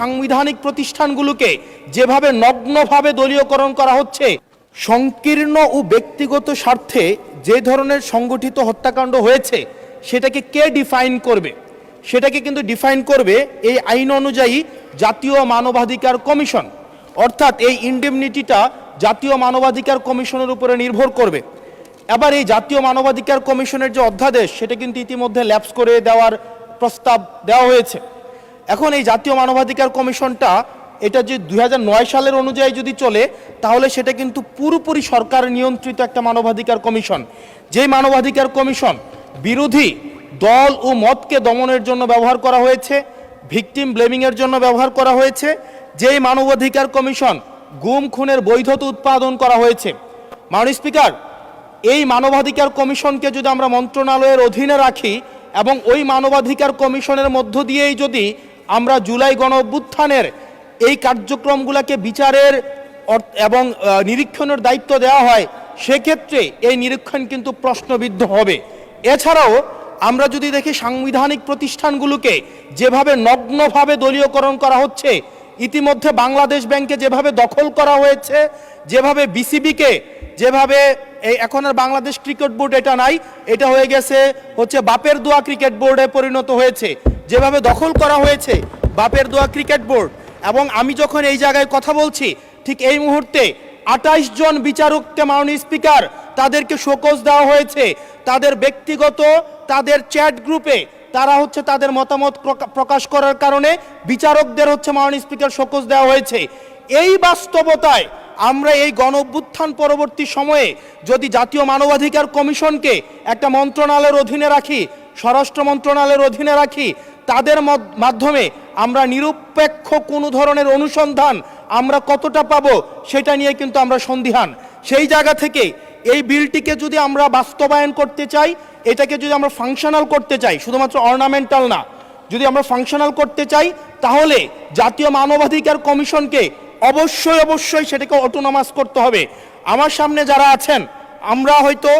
সাংবিধানিক প্রতিষ্ঠানগুলোকে যেভাবে নগ্নভাবে দলীয়করণ করা হচ্ছে, সংকীর্ণ ও ব্যক্তিগত স্বার্থে যে ধরনের সংগঠিত হত্যাকাণ্ড হয়েছে সেটাকে কে ডিফাইন করবে? সেটাকে কিন্তু ডিফাইন করবে এই আইন অনুযায়ী জাতীয় মানবাধিকার কমিশন। অর্থাৎ এই ইনডেমনিটিটা জাতীয় মানবাধিকার কমিশনের উপরে নির্ভর করবে। এবার এই জাতীয় মানবাধিকার কমিশনের যে অধ্যাদেশ সেটা কিন্তু ইতিমধ্যে ল্যাপস করে দেওয়ার প্রস্তাব দেওয়া হয়েছে। এখন এই জাতীয় মানবাধিকার কমিশনটা এটা যে 2009 সালের অনুযায়ী যদি চলে তাহলে সেটা কিন্তু পুরোপুরি সরকার নিয়ন্ত্রিত একটা মানবাধিকার কমিশন। যেই মানবাধিকার কমিশন বিরোধী দল ও মতকে দমনের জন্য ব্যবহার করা হয়েছে, ভিকটিম ব্লেমিংয়ের জন্য ব্যবহার করা হয়েছে, যেই মানবাধিকার কমিশন গুম খুনের বৈধতা উৎপাদন করা হয়েছে। মাননীয় স্পিকার, এই মানবাধিকার কমিশনকে যদি আমরা মন্ত্রণালয়ের অধীনে রাখি এবং ওই মানবাধিকার কমিশনের মধ্য দিয়েই যদি আমরা জুলাই গণ অভ্যুত্থানের এই কার্যক্রমগুলোকে বিচারের এবং নিরীক্ষণের দায়িত্ব দেওয়া হয়, সেক্ষেত্রে এই নিরীক্ষণ কিন্তু প্রশ্নবিদ্ধ হবে। এছাড়াও আমরা যদি দেখি সাংবিধানিক প্রতিষ্ঠানগুলোকে যেভাবে নগ্নভাবে দলীয়করণ করা হচ্ছে, ইতিমধ্যে বাংলাদেশ ব্যাংকে যেভাবে দখল করা হয়েছে, যেভাবে বিসিবিকে যেভাবে এখন আর বাংলাদেশ ক্রিকেট বোর্ড এটা নাই, এটা হয়ে গেছে হচ্ছে বাপের দোয়া ক্রিকেট বোর্ডে পরিণত হয়েছে, যেভাবে দখল করা হয়েছে বাপের দোয়া ক্রিকেট বোর্ড। এবং আমি যখন এই জায়গায় কথা বলছি ঠিক এই মুহূর্তে 28 জন বিচারককে মাননীয় স্পিকার তাদেরকে শোকজ দেওয়া হয়েছে। তাদের ব্যক্তিগত তাদের চ্যাট গ্রুপে তারা হচ্ছে তাদের মতামত প্রকাশ করার কারণে বিচারকদের হচ্ছে মাননীয় স্পিকার শোকজ দেওয়া হয়েছে। এই বাস্তবতায় আমরা এই গণ অভ্যুত্থান পরবর্তী সময়ে যদি জাতীয় মানবাধিকার কমিশনকে একটা মন্ত্রণালয়ের অধীনে রাখি, স্বরাষ্ট্র মন্ত্রণালয়ের অধীনে রাখি, তাদের মাধ্যমে আমরা নিরপেক্ষ কোনো ধরনের অনুসন্ধান আমরা কতটা পাবো সেটা নিয়ে কিন্তু আমরা সন্দিহান। সেই জায়গা থেকে এই বিলটিকে যদি আমরা বাস্তবায়ন করতে চাই, এটাকে যদি আমরা ফাংশনাল করতে চাই, শুধুমাত্র অর্নামেন্টাল না, যদি আমরা ফাংশনাল করতে চাই তাহলে জাতীয় মানবাধিকার কমিশনকে অবশ্যই সেটাকে অটোনমাস করতে হবে। আমার সামনে যারা আছেন আমরা হয়তো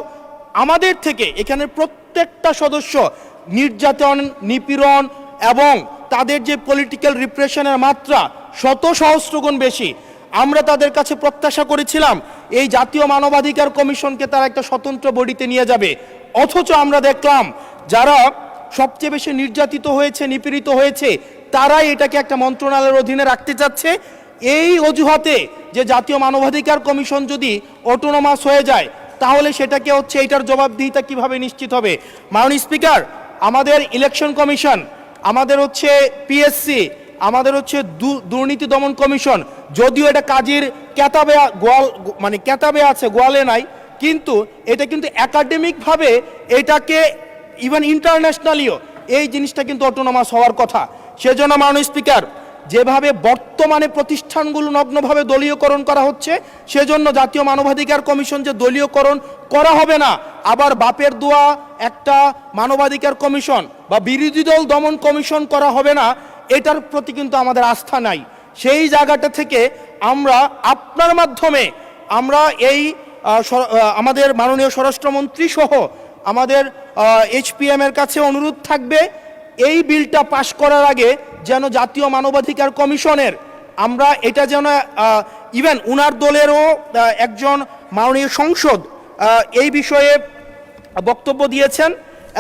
আমাদের থেকে এখানের প্রত্যেকটা সদস্য নির্যাতন, নিপীড়ন এবং তাদের যে পলিটিক্যাল রিপ্রেশনের মাত্রা শত সহস্রগুণ বেশি। আমরা তাদের কাছে প্রত্যাশা করেছিলাম এই জাতীয় মানবাধিকার কমিশনকে তারা একটা স্বতন্ত্র বডিতে নিয়ে যাবে, অথচ আমরা দেখলাম যারা সবচেয়ে বেশি নির্যাতিত হয়েছে, নিপীড়িত হয়েছে, তারাই এটাকে একটা মন্ত্রণালয়ের অধীনে রাখতে চাচ্ছে। এই অজুহাতে যে জাতীয় মানবাধিকার কমিশন যদি অটোনমাস হয়ে যায় তাহলে সেটাকে হচ্ছে এইটার জবাবদিহিতা কিভাবে নিশ্চিত হবে? মাননীয় স্পিকার, আমাদের ইলেকশন কমিশন, আমাদের হচ্ছে পিএসসি, আমাদের হচ্ছে দুর্নীতি দমন কমিশন, যদিও এটা কাজের কেতাবে আছে, গোয়ালে নাই, কিন্তু এটা কিন্তু একাডেমিকভাবে এটাকে ইভেন ইন্টারন্যাশনালিও এই জিনিসটা কিন্তু অটোনমাস হওয়ার কথা। সেজন্য মাননীয় স্পিকার, যেভাবে বর্তমানে প্রতিষ্ঠানগুলো নগ্নভাবে দলীয়করণ করা হচ্ছে, সেজন্য জাতীয় মানবাধিকার কমিশন যে দলীয়করণ করা হবে না, আবার বাপের দোয়া একটা মানবাধিকার কমিশন বা বিরোধী দল দমন কমিশন করা হবে না, এটার প্রতি কিন্তু আমাদের আস্থা নাই। সেই জায়গাটা থেকে আমরা আপনার মাধ্যমে আমরা এই আমাদের মাননীয় স্বরাষ্ট্রমন্ত্রী সহ আমাদের HPM এর কাছে অনুরোধ থাকবে, এই বিলটা পাশ করার আগে যেন জাতীয় মানবাধিকার কমিশনের আমরা এটা যেন ইভেন উনার দলেরও একজন মাননীয় সংসদ এই বিষয়ে বক্তব্য দিয়েছেন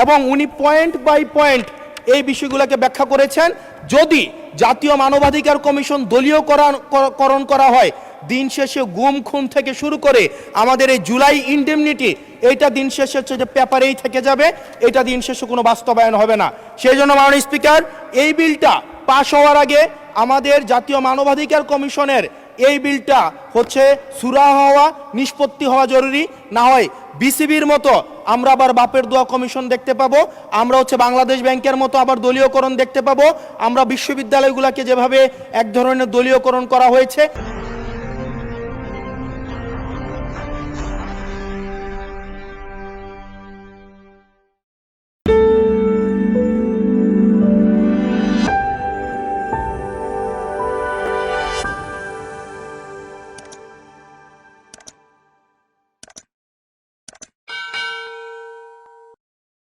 এবং উনি পয়েন্ট বাই পয়েন্ট এই বিষয়গুলোকে ব্যাখ্যা করেছেন। যদি জাতীয় মানবাধিকার কমিশন দলীয়করণ করা হয়, দিন শেষে গুম খুন থেকে শুরু করে আমাদের এই জুলাই ইনডেমনিটি, এইটা দিন শেষে হচ্ছে যে পেপারেই থেকে যাবে, এটা দিন শেষে কোনো বাস্তবায়ন হবে না। সেই জন্য মাননীয় স্পিকার, এই বিলটা পাশ হওয়ার আগে আমাদের জাতীয় মানবাধিকার কমিশনের এই বিলটা হচ্ছে সুরা হওয়া, নিষ্পত্তি হওয়া জরুরি। না হয় বিসিবির মতো আমরা আবার বাপের দোয়া কমিশন দেখতে পাবো, আমরা হচ্ছে বাংলাদেশ ব্যাংকের মতো আবার দলীয়করণ দেখতে পাবো, আমরা বিশ্ববিদ্যালয়গুলোকে যেভাবে এক ধরনের দলীয়করণ করা হয়েছে